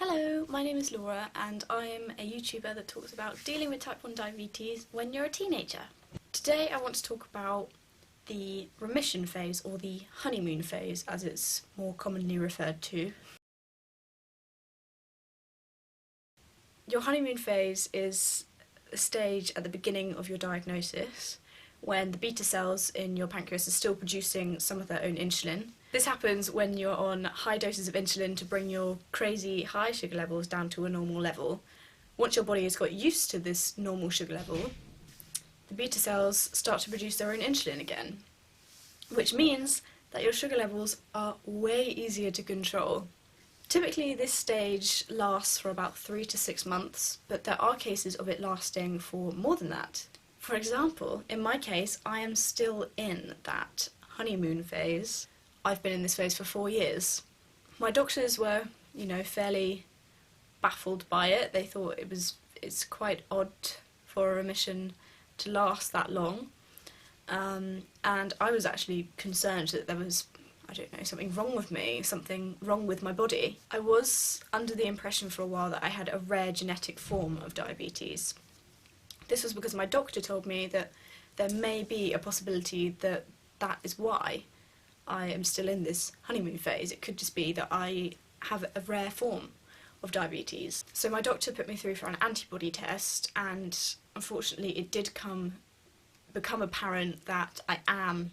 Hello, my name is Laura and I'm a YouTuber that talks about dealing with type 1 diabetes when you're a teenager. Today I want to talk about the remission phase, or the honeymoon phase as it's more commonly referred to. Your honeymoon phase is a stage at the beginning of your diagnosis when the beta cells in your pancreas are still producing some of their own insulin. This happens when you're on high doses of insulin to bring your crazy high sugar levels down to a normal level. Once your body has got used to this normal sugar level, the beta cells start to produce their own insulin again, which means that your sugar levels are way easier to control. Typically this stage lasts for about 3 to 6 months, but there are cases of it lasting for more than that. For example, in my case, I am still in that honeymoon phase. I've been in this phase for 4 years. My doctors were, fairly baffled by it. They thought it's quite odd for a remission to last that long. And I was actually concerned that there was, something wrong with me, something wrong with my body. I was under the impression for a while that I had a rare genetic form of diabetes. This was because my doctor told me that there may be a possibility that that is why I am still in this honeymoon phase. It could just be that I have a rare form of diabetes. So my doctor put me through for an antibody test, and unfortunately it did become apparent that I am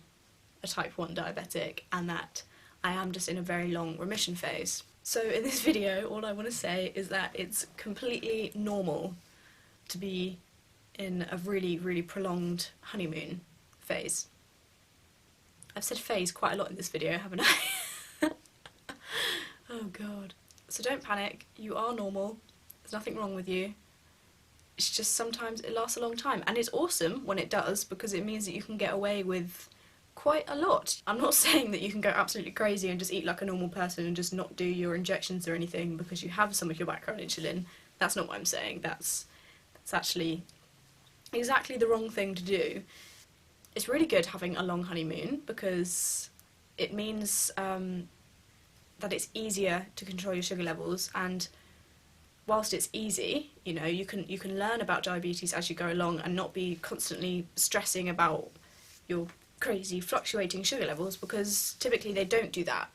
a type 1 diabetic and that I am just in a very long remission phase. So in this video all I want to say is that it's completely normal to be in a really, really prolonged honeymoon phase. I've said phase quite a lot in this video, haven't I? Oh god. So don't panic, you are normal, there's nothing wrong with you. It's just sometimes it lasts a long time, and it's awesome when it does because it means that you can get away with quite a lot. I'm not saying that you can go absolutely crazy and just eat like a normal person and just not do your injections or anything because you have some of your background insulin. That's not what I'm saying. That's actually exactly the wrong thing to do. It's really good having a long honeymoon because it means that it's easier to control your sugar levels, and whilst it's easy, you can learn about diabetes as you go along and not be constantly stressing about your crazy fluctuating sugar levels, because typically they don't do that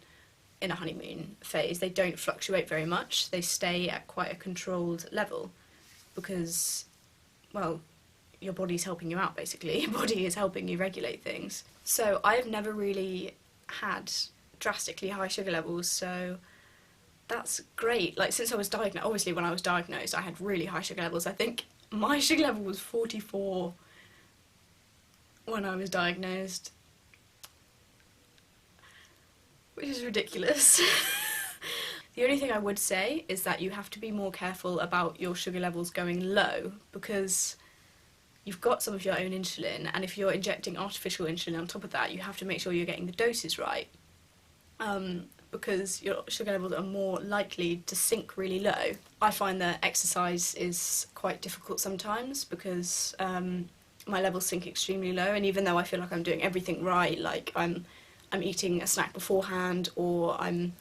in a honeymoon phase. They don't fluctuate very much. They stay at quite a controlled level because, well, your body's helping you out basically. Your body is helping you regulate things. So I've never really had drastically high sugar levels, so that's great. Like, since I was diagnosed, obviously when I was diagnosed I had really high sugar levels. I think my sugar level was 44 when I was diagnosed, which is ridiculous. The only thing I would say is that you have to be more careful about your sugar levels going low, because you've got some of your own insulin, and if you're injecting artificial insulin on top of that, you have to make sure you're getting the doses right, because your sugar levels are more likely to sink really low. I find that exercise is quite difficult sometimes because my levels sink extremely low, and even though I feel like I'm doing everything right, like I'm eating a snack beforehand, or I'm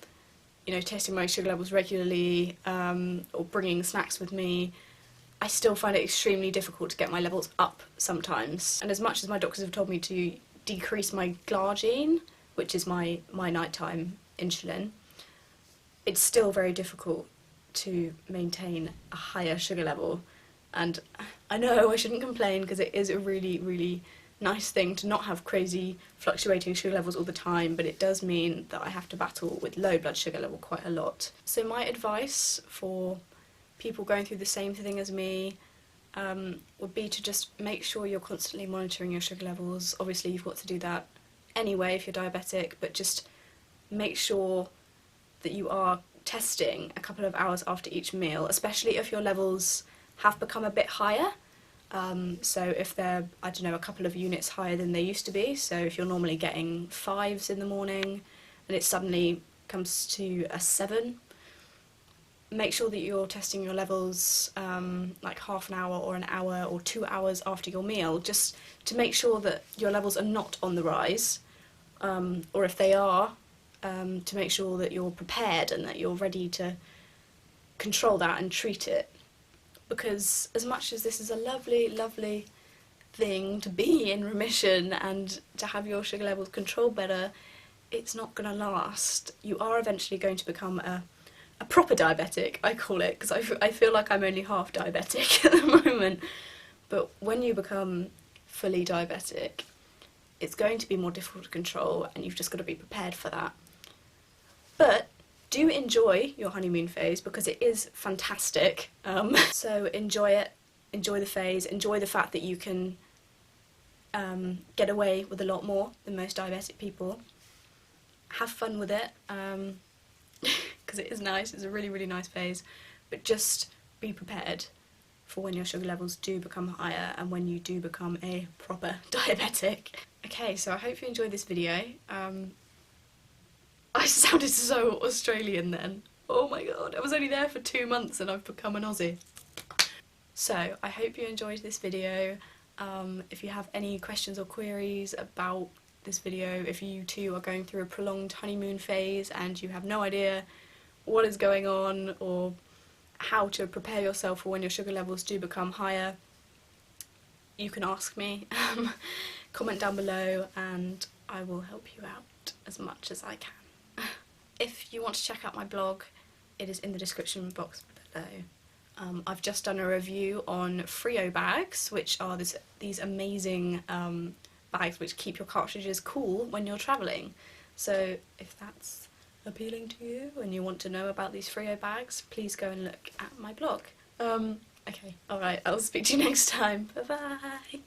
testing my sugar levels regularly, or bringing snacks with me, I still find it extremely difficult to get my levels up sometimes. And as much as my doctors have told me to decrease my glargine, which is my nighttime insulin, it's still very difficult to maintain a higher sugar level. And I know I shouldn't complain because it is a really, really nice thing to not have crazy fluctuating sugar levels all the time, but it does mean that I have to battle with low blood sugar level quite a lot. So my advice for people going through the same thing as me would be to just make sure you're constantly monitoring your sugar levels. Obviously you've got to do that anyway if you're diabetic, but just make sure that you are testing a couple of hours after each meal, especially if your levels have become a bit higher. So if they're, a couple of units higher than they used to be, so if you're normally getting 5s in the morning and it suddenly comes to a 7, make sure that you're testing your levels like half an hour or an hour or 2 hours after your meal, just to make sure that your levels are not on the rise, or if they are, to make sure that you're prepared and that you're ready to control that and treat it. Because as much as this is a lovely, lovely thing to be in remission and to have your sugar levels controlled better, it's not going to last. You are eventually going to become a proper diabetic, I call it, because I feel like I'm only half diabetic at the moment. But when you become fully diabetic, it's going to be more difficult to control, and you've just got to be prepared for that. But do enjoy your honeymoon phase, because it is fantastic. So enjoy it, enjoy the phase, enjoy the fact that you can get away with a lot more than most diabetic people. Have fun with it, because it is nice, it's a really, really nice phase, but just be prepared for when your sugar levels do become higher and when you do become a proper diabetic. Okay, so I hope you enjoyed this video. I sounded so Australian then. Oh my god, I was only there for 2 months and I've become an Aussie. So, I hope you enjoyed this video. If you have any questions or queries about this video, if you too are going through a prolonged honeymoon phase and you have no idea what is going on or how to prepare yourself for when your sugar levels do become higher, you can ask me. Comment down below and I will help you out as much as I can. If you want to check out my blog, it is in the description box below. I've just done a review on Frio bags, which are these amazing bags which keep your cartridges cool when you're travelling. So if that's appealing to you and you want to know about these Frio bags, please go and look at my blog. Okay, alright, I'll speak to you next time. Bye bye!